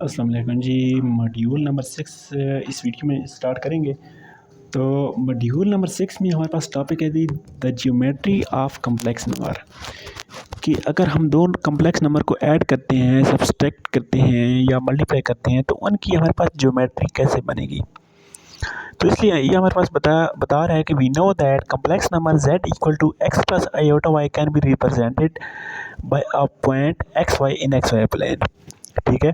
अस्सलाम वालेकुम जी। Module number 6 इस वीडियो में स्टार्ट करेंगे। तो मॉड्यूल नंबर 6 में हमारे पास टॉपिक है the geometry of complex number, कि अगर हम दो कम्प्लेक्स नंबर को ऐड करते हैं, सब्सट्रैक्ट करते हैं या मल्टीप्लाई करते हैं तो उनकी हमारे पास ज्योमेट्री कैसे बनेगी। तो इसलिए ये हमारे पास बता रहा है कि we know that complex number z equal to x plus iota y can be represented by a point X Y in X Y plane. ठीक है,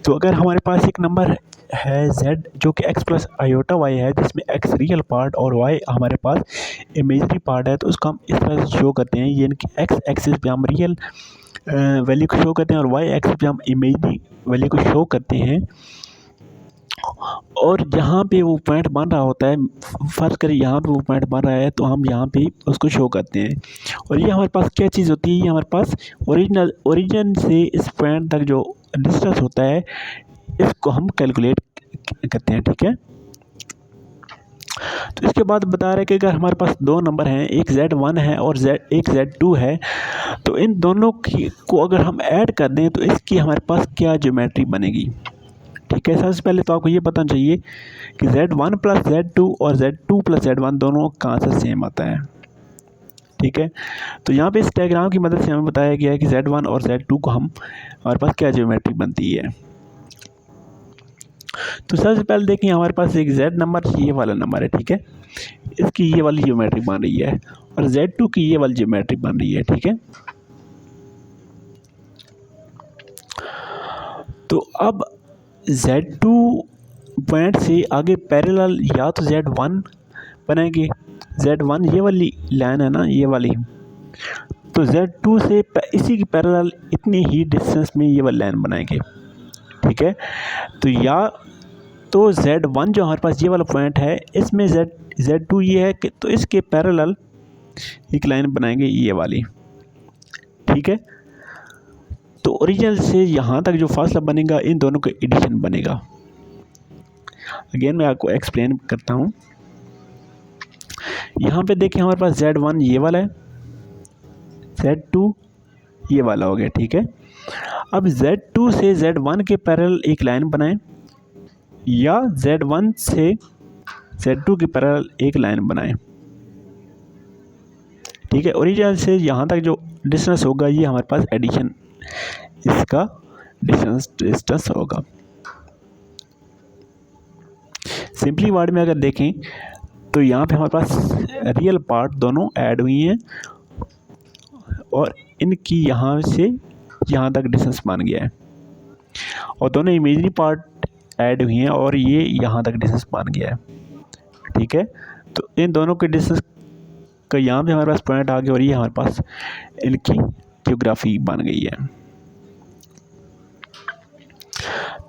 तो अगर हमारे पास एक नंबर है z जो कि x प्लस आयोटा y है, जिसमें x रियल पार्ट और y हमारे पास इमेजरी पार्ट है, तो उसको हम इस तरह से शो करते हैं, यानी कि x एक्सिस पे हम रियल वैल्यू को शो करते हैं और y एक्सिस पे हम इमेजरी वैल्यू को शो करते हैं। और जहाँ पे वो पॉइंट बन रहा होता है, फर्ज करें यहाँ पे वो पॉइंट बन रहा है, तो हम यहाँ पे उसको शो करते हैं। और ये हमारे पास क्या चीज़ होती है, ये हमारे पास ओरिजिन से इस पॉइंट तक जो डिस्टेंस होता है, इसको हम कैलकुलेट करते हैं। ठीक है, तो इसके बाद बता रहे हैं कि अगर हमारे पास दो नंबर हैं, एक z1 है और एक z2 है, तो इन दोनों को अगर हम ऐड कर दें तो इसकी हमारे पास क्या ज्योमेट्री बनेगी। ठीक है, सबसे पहले तो आपको ये पता चाहिए कि z1 प्लस z2 और z2 प्लस z1 दोनों कहाँ से सेम आता है। ठीक है, तो यहाँ पे इस डायग्राम की मदद से हमें बताया गया है कि z1 और z2 को हमारे पास क्या ज्योमेट्री बनती है। तो सबसे पहले देखें, हमारे पास एक z नंबर ये वाला नंबर है। ठीक है, इसकी ये वाली ज्योमेट्री बन रही है और z2 की ये वाली ज्योमेट्री बन रही है। ठीक है, तो अब z2 पॉइंट से आगे पैरेलल या तो z1 बनाएंगे, z1 ये वाली लाइन है ना, ये वाली, तो z2 से इसी की पैरेलल इतनी ही डिस्टेंस में ये वाली लाइन बनाएंगे। ठीक है, तो या तो z1 जो हमारे पास ये वाला पॉइंट है, इसमें z2 ये है कि तो इसके पैरेलल एक लाइन बनाएंगे ये वाली। ठीक है, तो ओरिजिन से यहाँ तक जो फासला बनेगा, इन दोनों का एडिशन बनेगा। अगेन मैं आपको एक्सप्लेन करता हूँ। यहाँ पे देखिए, हमारे पास z1 ये वाला है, z2 ये वाला हो गया। ठीक है, अब z2 से z1 के पैरेलल एक लाइन बनाएं या z1 से z2 के पैरेलल एक लाइन बनाएं। ठीक है, ओरिजिन से यहाँ तक जो डिस्टेंस होगा, ये हमारे पास एडिशन इसका डिस्टेंस होगा। सिंपली वर्ड में अगर देखें तो यहाँ पे हमारे पास रियल पार्ट दोनों ऐड हुई हैं और इनकी यहाँ से यहाँ तक डिस्टेंस बन गया है, और दोनों इमेजरी पार्ट ऐड हुई हैं और ये यहाँ तक डिस्टेंस बन गया है। ठीक है, तो इन दोनों के डिस्टेंस का यहाँ पे हमारे पास पॉइंट आ गया और ये हमारे पास इनकी ज्योग्राफी बन गई है।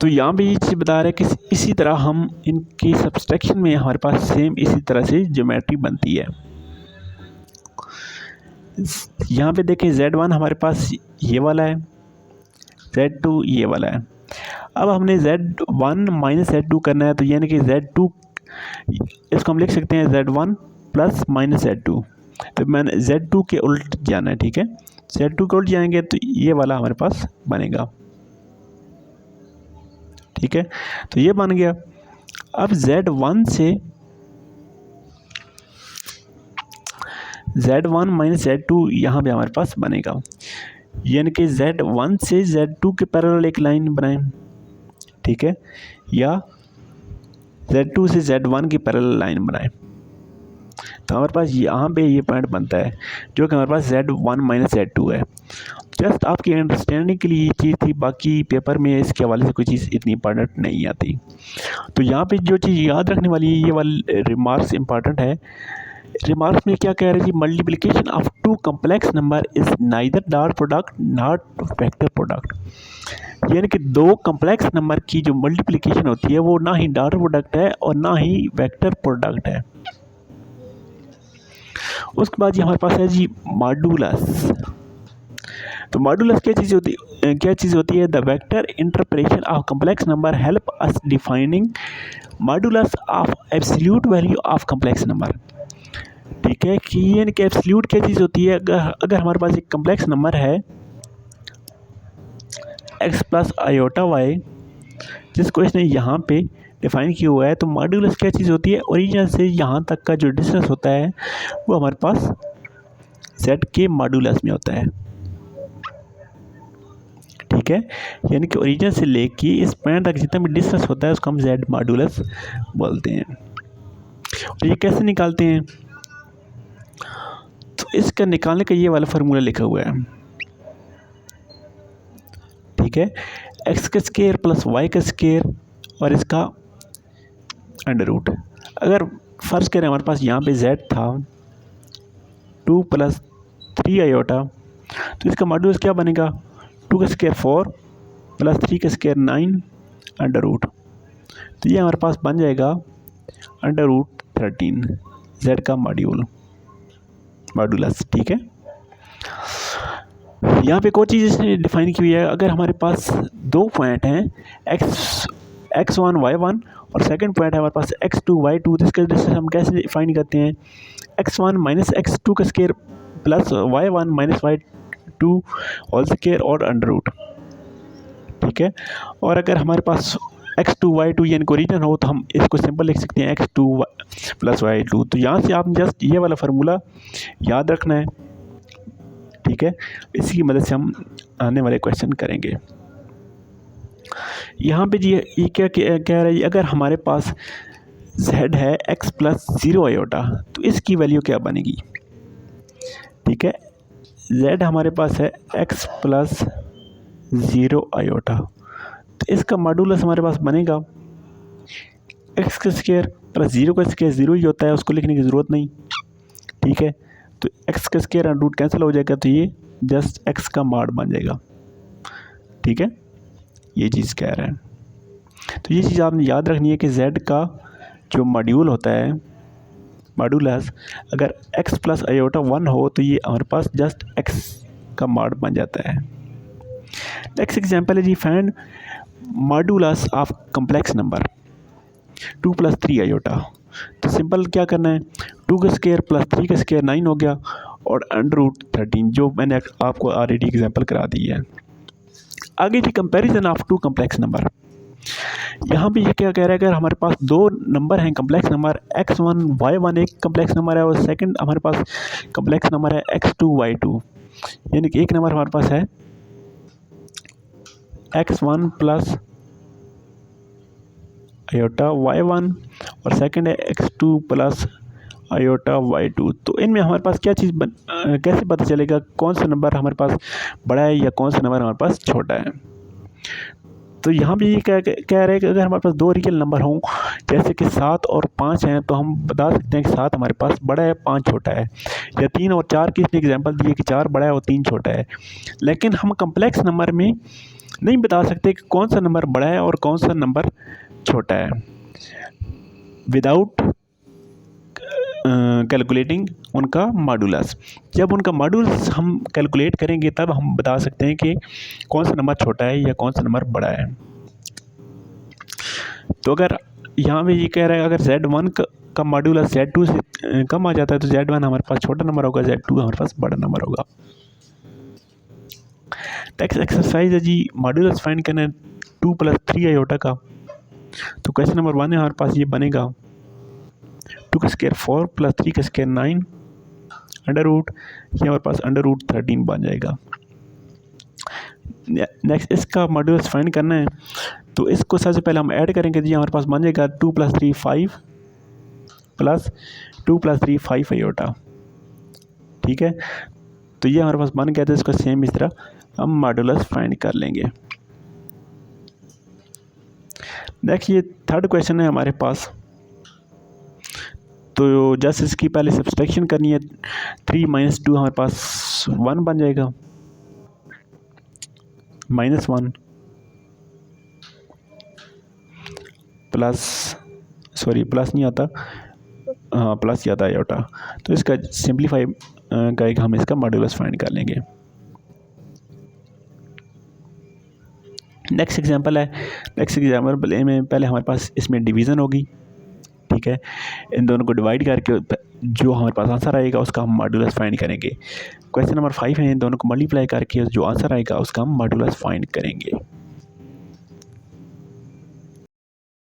तो यहाँ पे ये चीज़ बता रहे हैं कि इसी तरह हम इनकी सब्सट्रैक्शन में हमारे पास सेम इसी तरह से ज्योमेट्री बनती है। यहाँ पे देखें, z1 हमारे पास ये वाला है, z2 ये वाला है। अब हमने z1 माइनस z2 करना है, तो यानी कि z2 इसको हम लिख सकते हैं z1 प्लस माइनस z2, तो मैंने z2 के उल्ट जाना है। ठीक है, z2 के उल्ट जाएंगे तो ये वाला हमारे पास बनेगा। ठीक है, तो ये बन गया। अब z1 से z1 माइनस z2 यहाँ पे हमारे पास बनेगा, यानी कि z1 से z2 के पैरेलल एक लाइन बनाएं। ठीक है, या z2 से z1 की पैरेलल लाइन बनाएं, तो हमारे पास यहाँ पे ये पॉइंट बनता है जो कि हमारे पास z1 माइनस z2 है। जस्ट आपकी अंडरस्टैंडिंग के लिए ये चीज़ थी, बाकी पेपर में इसके हवाले से कोई चीज़ इतनी इंपॉर्टेंट नहीं आती। तो यहाँ पे जो चीज़ याद रखने वाली है, ये वाली रिमार्क्स इंपॉर्टेंट है। रिमार्क्स में क्या कह रहे जी, multiplication of two complex number is neither dot product not vector product, यानी कि दो कम्प्लेक्स नंबर की जो मल्टीप्लिकेशन होती है वो ना ही डॉट प्रोडक्ट है और ना ही वेक्टर प्रोडक्ट है। उसके बाद ये हमारे पास है जी मॉडुलस। तो मॉडुलस क्या चीज़ होती है, the vector interpretation of complex number help us defining modulus of absolute value of complex number. ठीक है, कि यानी कि एब्सोल्यूट क्या चीज़ होती है, अगर हमारे पास एक कम्प्लेक्स नंबर है x प्लस आयोटा y, जिस क्वेश्चन ने यहाँ पे डिफाइन किया हुआ है, तो मॉड्यूलस क्या चीज़ होती है, ओरिजिन से यहाँ तक का जो डिस्टेंस होता है वो हमारे पास z के मॉड्यूलस में होता है। ठीक है, यानी कि ओरिजिन से लेके इस पॉइंट तक जितना भी डिस्टेंस होता है उसको हम z मॉड्यूलस बोलते हैं। और ये कैसे निकालते हैं, तो इसका निकालने का ये वाला फार्मूला लिखा हुआ है। ठीक है, x का स्क्वायर प्लस y का स्क्वायर और इसका अंडर रूट। अगर फर्ज करें हमारे पास यहाँ पे z था 2 + 3 आयोटा, तो इसका मॉड्यूलस क्या बनेगा, 2 का स्क्वायर 4 प्लस 3 का स्क्वायर 9 अंडर रूट। तो ये हमारे पास बन जाएगा अंडर रूट 13 z का मॉड्यूलस। ठीक है, यहाँ पे एक और चीज़ इसने डिफाइन की हुई है। अगर हमारे पास दो पॉइंट हैं x1 y1 और सेकंड पॉइंट है हमारे पास x2 y2, तो इसका डिस्टेंस हम कैसे डिफाइन करते हैं, x1 माइनस x2 का square plus y1 minus y2 whole square और अंडर रूट। ठीक है, और अगर हमारे पास x2 y2 यानी कि ओरिजिन हो तो हम इसको सिंपल लिख सकते हैं x2 प्लस y2। तो यहाँ से आप जस्ट ये वाला फार्मूला याद रखना है। ठीक है, इसी मदद से हम आने वाले क्वेश्चन करेंगे। यहाँ पे जी ये क्या कह रहा है, अगर हमारे पास z है x प्लस 0 आयोटा, तो इसकी वैल्यू क्या बनेगी। ठीक है, z हमारे पास है x प्लस 0 आयोटा, तो इसका मॉड्यूलस हमारे पास बनेगा x का स्क्वायर प्लस 0 का स्क्वायर 0 ही होता है, उसको लिखने की ज़रूरत नहीं। ठीक है, तो x का स्क्वायर और रूट कैंसिल हो जाएगा, तो ये जस्ट x का मॉड बन जाएगा। ठीक है, ये चीज़ कह रहा है। तो ये चीज़ आपने याद रखनी है कि z का जो मॉड्यूल होता है, मॉड्यूलस, अगर x प्लस आयोटा 1 हो तो ये हमारे पास जस्ट x का मॉड बन जाता है। नेक्स्ट एग्जांपल है जी, find modulus of complex number 2 + 3 iota. तो सिंपल क्या करना है, 2 का स्क्वायर प्लस 3 का स्क्वायर 9 हो गया और अंडर रूट 13, जो मैंने आपको ऑलरेडी एग्जांपल करा दी है। आगे जी कंपैरिजन ऑफ 2 कॉम्प्लेक्स नंबर। यहाँ पे ये क्या कह रहा है, अगर हमारे पास दो नंबर हैं कॉम्प्लेक्स नंबर, x1 y1 एक कॉम्प्लेक्स नंबर है और सेकंड हमारे पास कॉम्प्लेक्स नंबर है x2 y2, यानी कि एक नंबर हमारे पास है x1 प्लस आयोटा y1 और सेकंड है x2 प्लस आयोटा y2। तो इनमें हमारे पास क्या चीज़ कैसे पता चलेगा कौन सा नंबर हमारे पास बड़ा है या कौन सा नंबर हमारे पास छोटा है। तो यहाँ भी ये कह रहे हैं कि अगर हमारे पास दो रियल नंबर हों, जैसे कि 7 और 5 हैं, तो हम बता सकते हैं कि 7 हमारे पास बड़ा है 5 छोटा है, या 3 और 4 की इसने एग्जांपल दी है कि 4 बड़ा है और 3 छोटा है। लेकिन हम कम्प्लेक्स नंबर में नहीं बता सकते कि कौन सा नंबर बड़ा है और कौन सा नंबर छोटा है विदाउट कैलकुलेटिंग उनका मॉड्यूलस। जब उनका मॉड्यूलस हम कैलकुलेट करेंगे तब हम बता सकते हैं कि कौन सा नंबर छोटा है या कौन सा नंबर बड़ा है। तो अगर यहाँ पे ये कह रहा है अगर Z1 का मॉड्यूलस Z2 से कम आ जाता है तो Z1 हमारे पास छोटा नंबर होगा, Z2 हमारे पास बड़ा नंबर होगा। नेक्स्ट एक्सरसाइज है जी, मॉड्यूलस फाइंड करना है 2 + 3 आयोटा का। तो क्वेश्चन नंबर 1 है हमारे पास, ये बनेगा 2 का स्क्वायर 4 प्लस 3 का स्क्वायर 9 अंडर रूट, ये हमारे पास अंडर रूट 13 बन जाएगा। नेक्स्ट इसका मॉड्यूलस फाइंड करना है, तो इसको सबसे पहले हम ऐड करेंगे, जी हमारे पास बन जाएगा 2 + 3 5 प्लस 2 + 3 5 आयोटा। ठीक है, तो ये हमारे पास बन गया था, इसको सेम इस तरह हम मॉड्यूलस फाइंड कर लेंगे। नेक्स्ट ये थर्ड क्वेश्चन है हमारे पास, तो जस्ट इसकी पहले सब्सट्रैक्शन करनी है। 3 - 2 हमारे पास 1 बन जाएगा, -1 प्लस, सॉरी प्लस नहीं आता, हाँ प्लस ही आता है आयोटा। तो इसका सिंप्लीफाई करके हम इसका मॉड्यूलस फाइंड कर लेंगे। नेक्स्ट एग्जांपल है, नेक्स्ट एग्जांपल में पहले हमारे पास इसमें डिवीज़न होगी। ठीक है, इन दोनों को डिवाइड करके जो हमारे पास आंसर आएगा उसका हम मॉड्यूलस फाइंड करेंगे। क्वेश्चन नंबर 5 है, इन दोनों को मल्टीप्लाई करके जो आंसर आएगा उसका हम मॉड्यूलस फाइंड करेंगे।